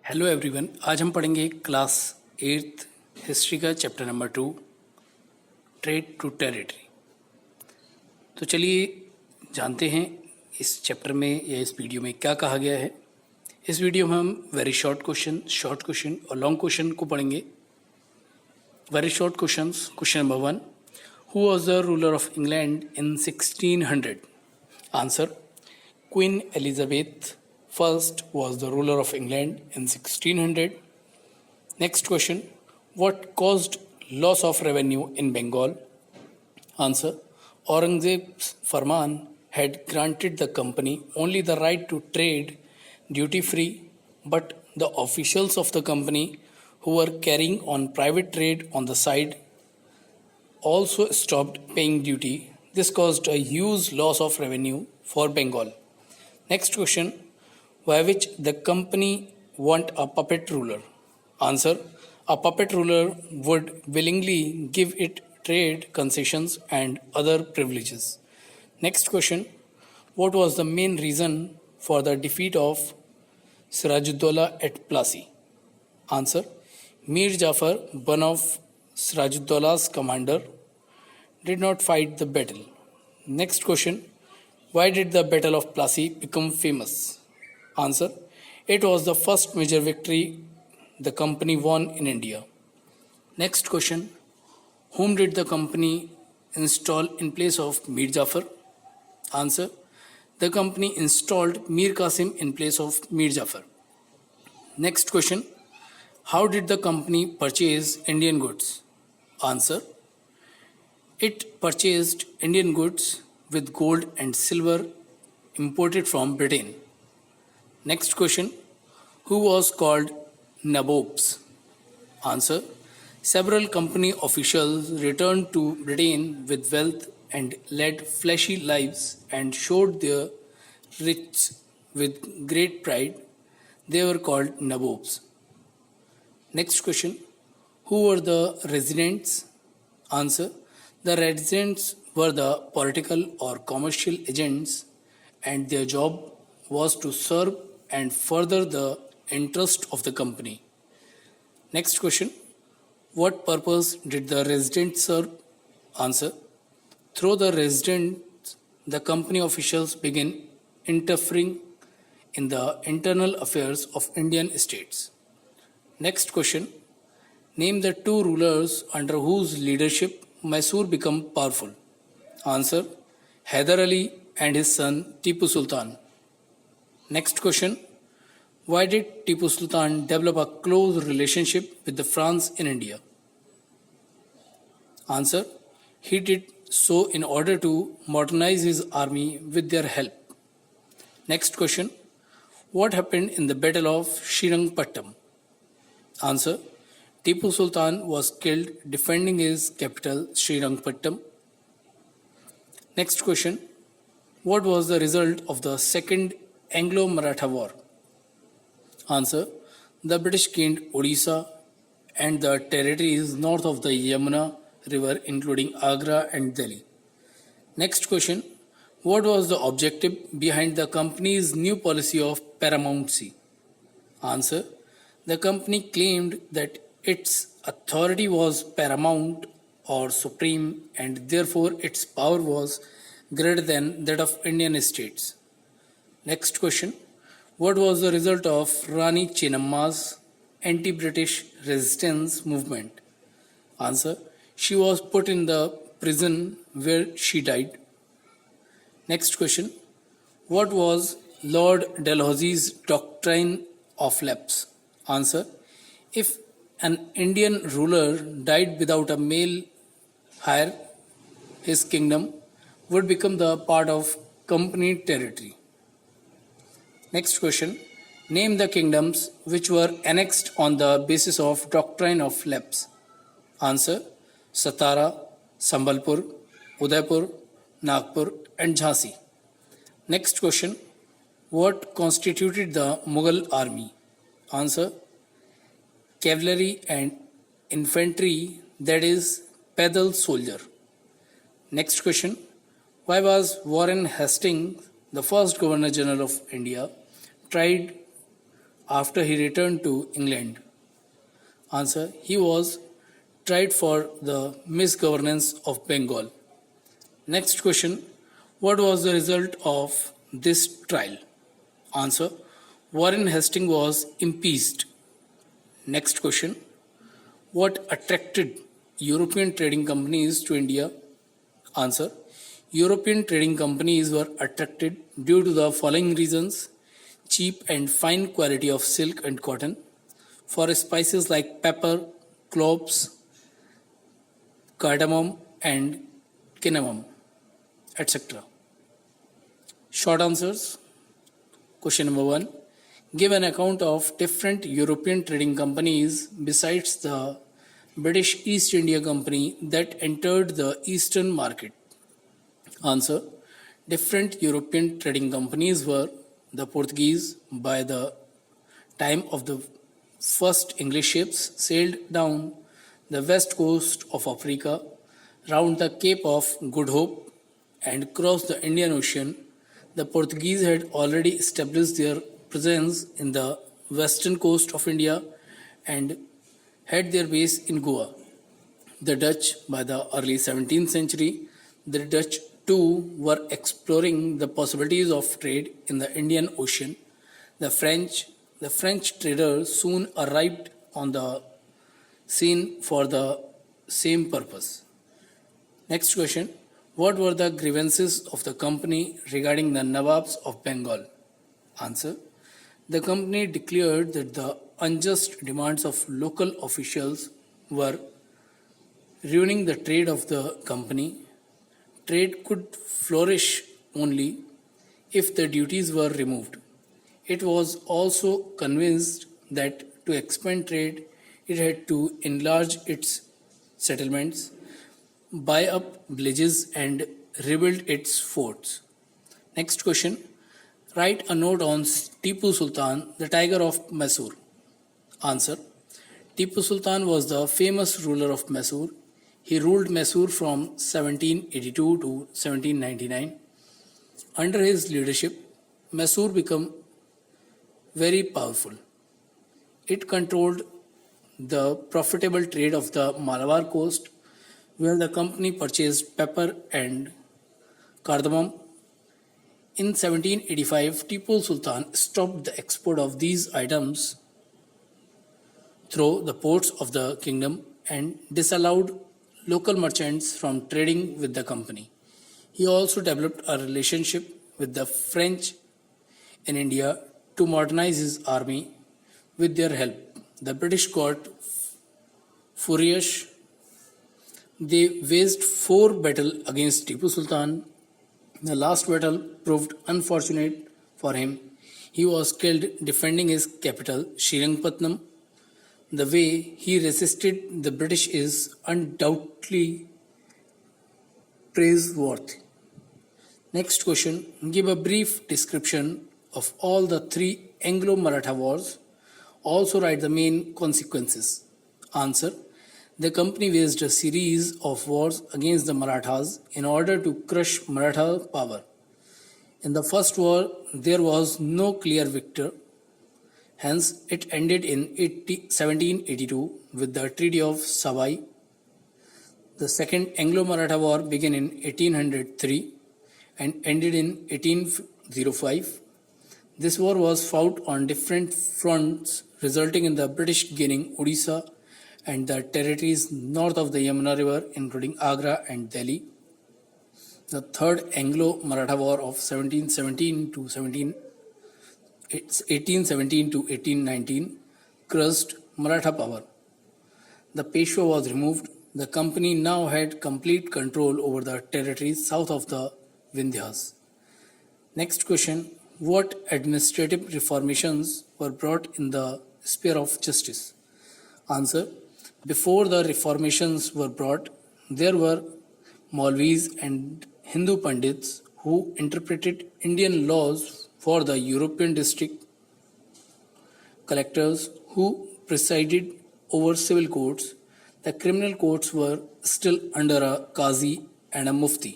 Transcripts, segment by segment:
Hello everyone, आज हम पढ़ेंगे क्लास 8th हिस्ट्री का chapter number 2 trade to territory. तो चलिए जानते हैं इस चैप्टर में या इस वीडियो में क्या कहा गया है। इस वीडियो में हम वेरी शॉर्ट क्वेश्चन और लॉन्ग क्वेश्चन को पढ़ेंगे। Very short questions. Question number 1, who was the ruler of England in 1600? Answer, queen Elizabeth First was the ruler of England in 1600. Next question, what caused loss of revenue in Bengal? Answer, Aurangzeb's Farman had granted the company only the right to trade duty free, but the officials of the company who were carrying on private trade on the side also stopped paying duty. This caused a huge loss of revenue for Bengal. Next question, by which the company want a puppet ruler? Answer, a puppet ruler would willingly give it trade concessions and other privileges. Next question, what was the main reason for the defeat of Sirajuddaulah at Plassey? Answer, Mir Jafar, one of Sirajuddaullah's commander, did not fight the battle. Next question, why did the Battle of Plassey become famous? Answer, it was the first major victory the company won in India. Next question, whom did the company install in place of Mir Jafar? Answer, the company installed Mir Qasim in place of Mir Jafar. Next question, how did the company purchase Indian goods? Answer, it purchased Indian goods with gold and silver imported from Britain. Next question, who was called nabobs? Answer, several company officials returned to Britain with wealth and led flashy lives and showed their riches with great pride. They were called nabobs. Next question, who were the residents? Answer, the residents were the political or commercial agents and their job was to serve and further the interest of the company. Next question, what purpose did the residents serve? Answer, through the residents, the company officials began interfering in the internal affairs of Indian states. Next question, name the two rulers under whose leadership Mysore became powerful. Answer, Hyder Ali and his son Tipu Sultan. Next question, why did Tipu Sultan develop a close relationship with the France in India? Answer, he did so in order to modernize his army with their help. Next question, what happened in the Battle of Srirangpattam? Answer, Tipu Sultan was killed defending his capital Srirangpattam. Next question, what was the result of the Second Anglo-Maratha War? Answer, the British gained Odisha and the territories north of the Yamuna river including Agra and Delhi. Next question, what was the objective behind the company's new policy of paramountcy? Answer, the company claimed that its authority was paramount or supreme and therefore its power was greater than that of Indian states. Next question, what was the result of Rani Chennamma's anti-British resistance movement? Answer, she was put in the prison where she died. Next question, what was Lord Dalhousie's doctrine of lapse? Answer, if an Indian ruler died without a male heir, his kingdom would become the part of company territory. Next question, name the kingdoms which were annexed on the basis of doctrine of lapse. Answer, Satara, Sambalpur, Udaipur, Nagpur and Jhansi. Next question, what constituted the Mughal army? Answer, cavalry and infantry, that is pedal soldier. Next question, why was Warren Hastings, the first Governor General of India, tried after he returned to England? Answer: he was tried for the misgovernance of Bengal. Next question: what was the result of this trial? Answer: Warren Hastings was impeached. Next question: what attracted European trading companies to India? Answer: European trading companies were attracted due to the following reasons: cheap and fine quality of silk and cotton, for spices like pepper, cloves, cardamom, and cinnamon, etc. Short answers. Question number 1. Give an account of different European trading companies besides the British East India Company that entered the Eastern market. Answer: different European trading companies were the Portuguese. By the time of the first English ships sailed down the west coast of Africa, round the Cape of Good Hope, and crossed the Indian Ocean, the Portuguese had already established their presence in the western coast of India and had their base in Goa. The Dutch, by the early 17th century, the Dutch too were exploring the possibilities of trade in the Indian Ocean. The French traders soon arrived on the scene for the same purpose. Next question: what were the grievances of the company regarding the Nawabs of Bengal? Answer: the company declared that the unjust demands of local officials were ruining the trade of the company. Trade could flourish only if the duties were removed. It was also convinced that to expand trade, it had to enlarge its settlements, buy up villages, and rebuild its forts. Next question: write a note on Tipu Sultan, the Tiger of Mysore. Answer: Tipu Sultan was the famous ruler of Mysore. He ruled Mysore from 1782 to 1799. Under his leadership, Mysore became very powerful. It controlled the profitable trade of the Malabar coast, where the company purchased pepper and cardamom. In 1785, Tipu Sultan stopped the export of these items through the ports of the kingdom and disallowed local merchants from trading with the company. He also developed a relationship with the French in India to modernize his army. With their help, the British got furious. They waged 4 battles against Tipu Sultan. The last battle proved unfortunate for him. He was killed defending his capital, Srirangapatnam. The way he resisted the British is undoubtedly praiseworthy. Next question: give a brief description of all the 3 Anglo-Maratha wars. Also write the main consequences. Answer: the company waged a series of wars against the Marathas in order to crush Maratha power. In the first war, there was no clear victor. Hence, it ended in 1782 with the Treaty of Savai. The Second Anglo-Maratha War began in 1803 and ended in 1805. This war was fought on different fronts, resulting in the British gaining Odisha and the territories north of the Yamuna River, including Agra and Delhi. The Third Anglo-Maratha War of 1817 to 1819 crushed Maratha power. The Peshwa was removed. The company now had complete control over the territories south of the Vindhyas. Next question: what administrative reformations were brought in the sphere of justice? Answer: before the reformations were brought, there were Maulvis and Hindu Pandits who interpreted Indian laws for the European district collectors who presided over civil courts. The criminal courts were still under a Qazi and a Mufti.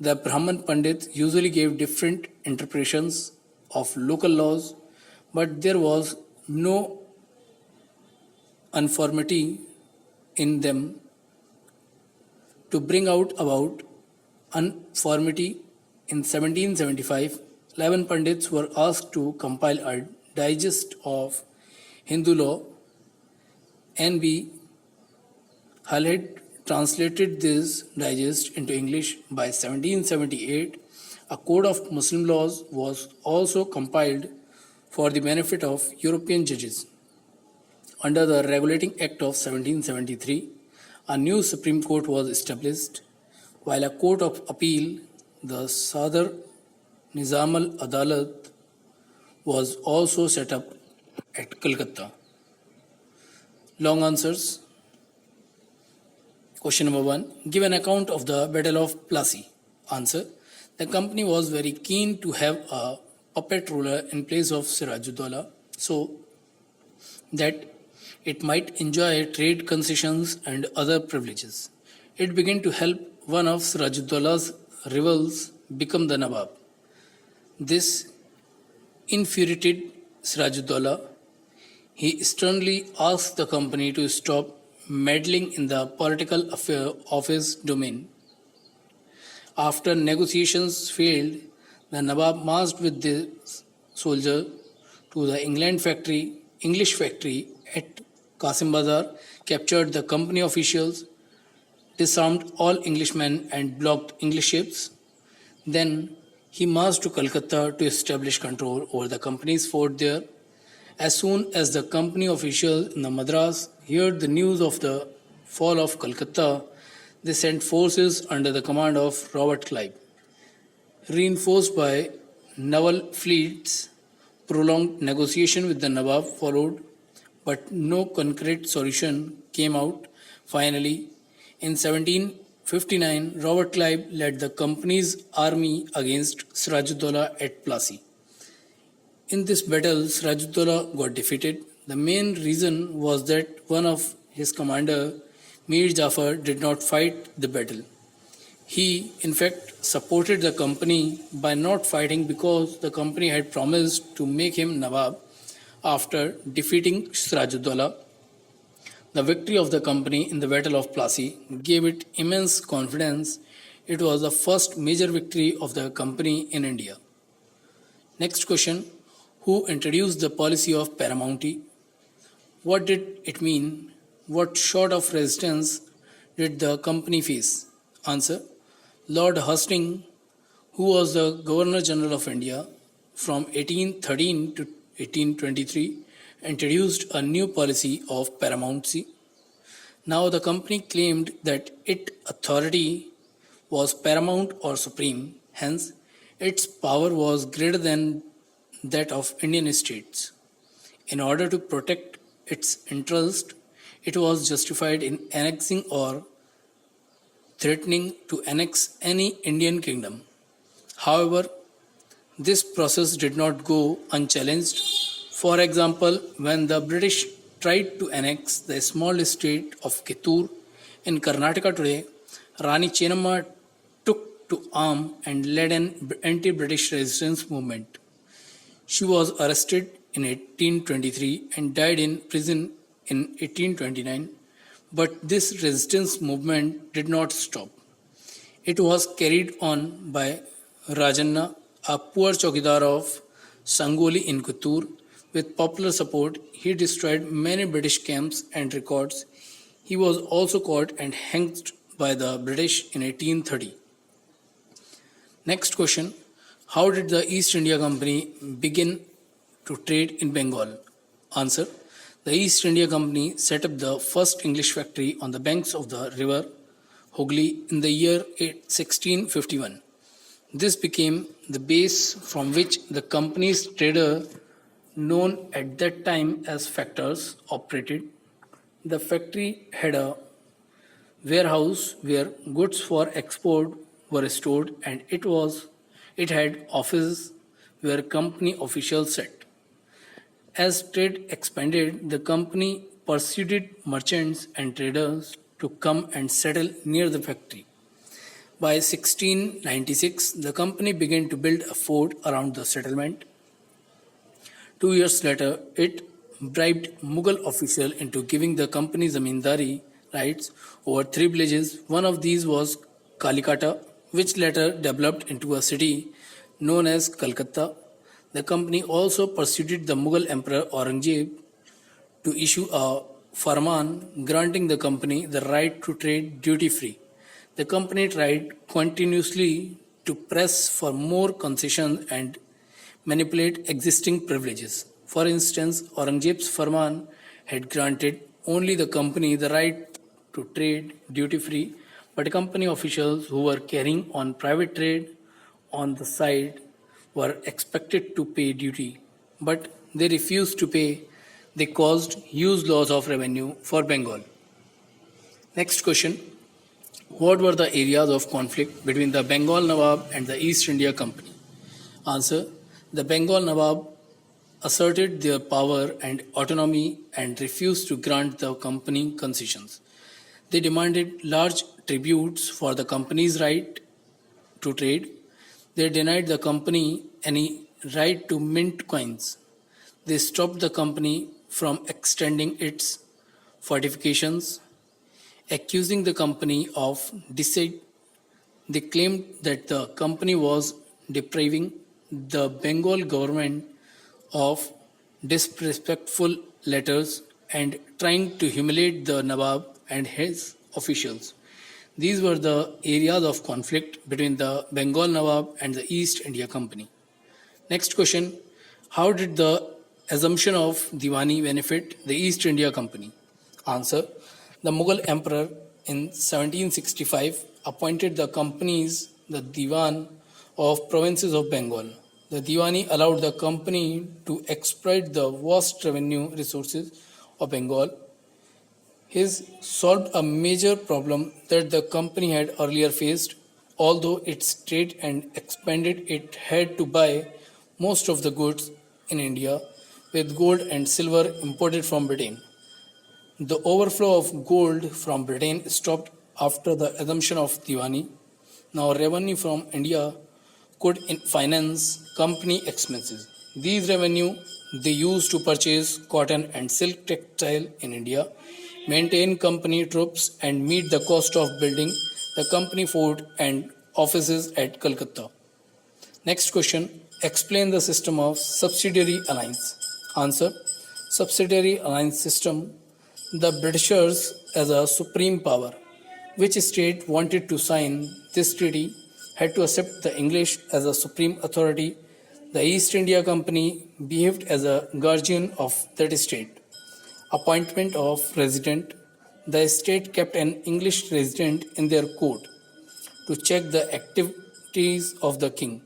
The Brahman Pandits usually gave different interpretations of local laws, but there was no uniformity in them to bring out about uniformity. In 1775, 11 Pandits were asked to compile a digest of Hindu law. N.B. Hull had translated this digest into English. By 1778, a code of Muslim laws was also compiled for the benefit of European judges. Under the Regulating Act of 1773, a new Supreme Court was established, while a Court of Appeal, the Sadr Nizam al Adalat, was also set up at Calcutta. Long answers. Question number 1. Give an account of the Battle of Plassey. Answer. The company was very keen to have a puppet ruler in place of Sirajuddaulah so that it might enjoy trade concessions and other privileges. It began to help one of Sirajuddaullah's rivals become the Nawab. This infuriated Sirajuddaulah. He sternly asked the company to stop meddling in the political affair of his domain. After negotiations failed, the Nawab marched with the soldier to the English factory at Qasim Bazar, captured the company officials, disarmed all Englishmen and blocked English ships. Then he marched to Calcutta to establish control over the company's fort there. As soon as the company officials in the Madras heard the news of the fall of Calcutta, they sent forces under the command of Robert Clive. Reinforced by naval fleets, prolonged negotiation with the Nawab followed, but no concrete solution came out. Finally, in 1759, Robert Clive led the company's army against Sirajuddaulah at Plassey. In this battle, Sirajuddaulah got defeated. The main reason was that one of his commander, Mir Jafar, did not fight the battle. He, in fact, supported the company by not fighting because the company had promised to make him Nawab after defeating Sirajuddaulah. The victory of the company in the Battle of Plassey gave it immense confidence. It was the first major victory of the company in India. Next question. Who introduced the policy of paramountcy? What did it mean? What sort of resistance did the company face? Answer. Lord Hastings, who was the Governor General of India from 1813 to 1823, introduced a new policy of paramountcy. Now the company claimed that its authority was paramount or supreme, hence its power was greater than that of Indian states. In order to protect its interest, it was justified in annexing or threatening to annex any Indian kingdom. However, this process did not go unchallenged. For example, when the British tried to annex the small state of Kittur in Karnataka today, Rani Chennamma took to arm and led an anti-British resistance movement. She was arrested in 1823 and died in prison in 1829, but this resistance movement did not stop. It was carried on by Rajanna, a poor chowkidar of Sangoli in Kittur. With popular support, he destroyed many British camps and records. He was also caught and hanged by the British in 1830. Next question. How did the East India Company begin to trade in Bengal? Answer. The East India Company set up the first English factory on the banks of the river Hooghly in the year 1651. This became the base from which the company's trader, known at that time as factors, operated. The factory had a warehouse where goods for export were stored, and it had offices where company officials sat. As trade expanded, the company persuaded merchants and traders to come and settle near the factory. By 1696, the company began to build a fort around the settlement. 2 years later, it bribed Mughal official into giving the company zamindari rights over three villages. One of these was Kalikata, which later developed into a city known as Calcutta. The company also persuaded the Mughal Emperor Aurangzeb to issue a farman granting the company the right to trade duty free. The company tried continuously to press for more concessions and manipulate existing privileges. For instance, Aurangzeb's farman had granted only the company the right to trade duty free, but company officials who were carrying on private trade on the side were expected to pay duty, but they refused to pay. They caused huge loss of revenue for Bengal. Next question. What were the areas of conflict between the Bengal Nawab and the East India Company? Answer. The Bengal Nawab asserted their power and autonomy and refused to grant the company concessions. They demanded large tributes for the company's right to trade. They denied the company any right to mint coins. They stopped the company from extending its fortifications, accusing the company of deceit. They claimed that the company was depriving the Bengal government of disrespectful letters and trying to humiliate the Nawab and his officials. These were the areas of conflict between the Bengal Nawab and the East India Company. Next question. How did the assumption of Diwani benefit the East India Company? Answer. The Mughal Emperor in 1765 appointed the companies the Diwan of provinces of Bengal. The Diwani allowed the company to exploit the vast revenue resources of Bengal. His solved a major problem that the company had earlier faced. Although it stayed and expanded, it had to buy most of the goods in India with gold and silver imported from Britain. The overflow of gold from Britain stopped after the assumption of Diwani. Now, revenue from India could finance company expenses. These revenue they used to purchase cotton and silk textile in India, maintain company troops, and meet the cost of building the company fort and offices at Calcutta. Next question. Explain the system of subsidiary alliance. Answer. Subsidiary alliance system. The Britishers as a supreme power. Which state wanted to sign this treaty had to accept the English as a supreme authority. The East India Company behaved as a guardian of that state. Appointment of resident. The state kept an English resident in their court to check the activities of the king.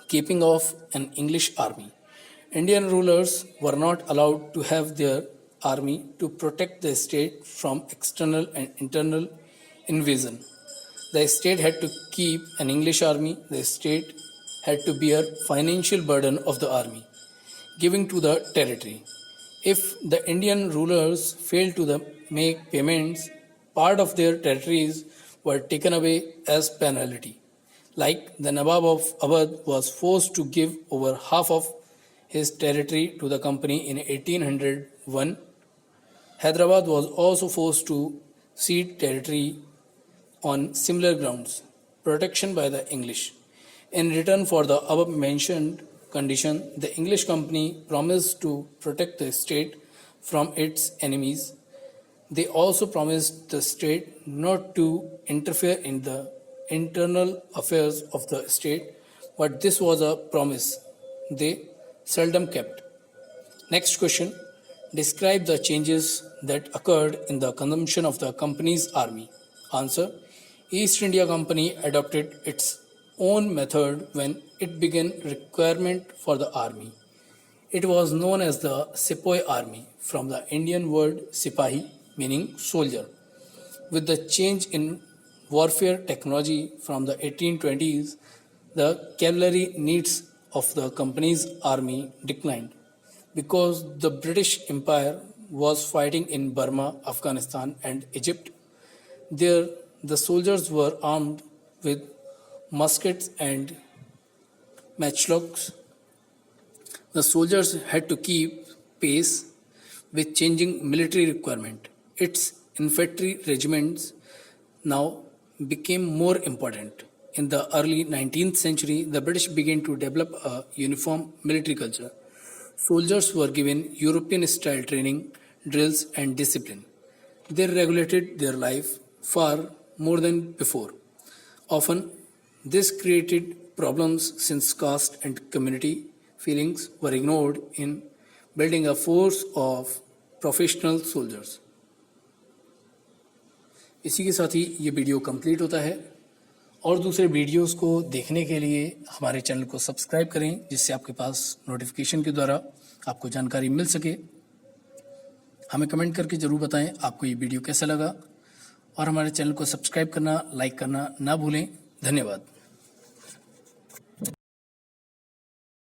Keeping of an English army. Indian rulers were not allowed to have their army to protect the state from external and internal invasion. The state had to keep an English army. The state had to bear financial burden of the army, giving to the territory. If the Indian rulers failed to make payments, part of their territories were taken away as penalty. Like the Nawab of Awadh was forced to give over half of his territory to the company in 1801. Hyderabad was also forced to cede territory on similar grounds, protection by the English. In return for the above mentioned condition, the English company promised to protect the state from its enemies. They also promised the state not to interfere in the internal affairs of the state, but this was a promise they seldom kept. Next question. Describe the changes that occurred in the consumption of the company's army. Answer. East India Company adopted its own method when it began requirement for the army. It was known as the Sepoy Army, from the Indian word Sipahi, meaning soldier. With the change in warfare technology from the 1820s, the cavalry needs of the company's army declined because the British Empire was fighting in Burma, Afghanistan, and Egypt. There, the soldiers were armed with muskets and matchlocks. The soldiers had to keep pace with changing military requirement. Its infantry regiments now became more important. In the early 19th century, the British began to develop a uniform military culture. Soldiers were given European style training, drills, and discipline. They regulated their life far more than before. Often, this created problems since caste and community feelings were ignored in building a force of professional soldiers. इसी के साथ ही ये video complete होता है और दूसरे videos को देखने के लिए हमारे चैनल को सब्सक्राइब करें, जिससे आपके पास नोटिफिकेशन के द्वारा आपको जानकारी मिल सके। हमें कमेंट करके ज़रूर बताएं आपको ये वीडियो कैसा लगा और हमारे चैनल को सब्सक्राइब करना, लाइक करना ना भूलें। धन्यवाद।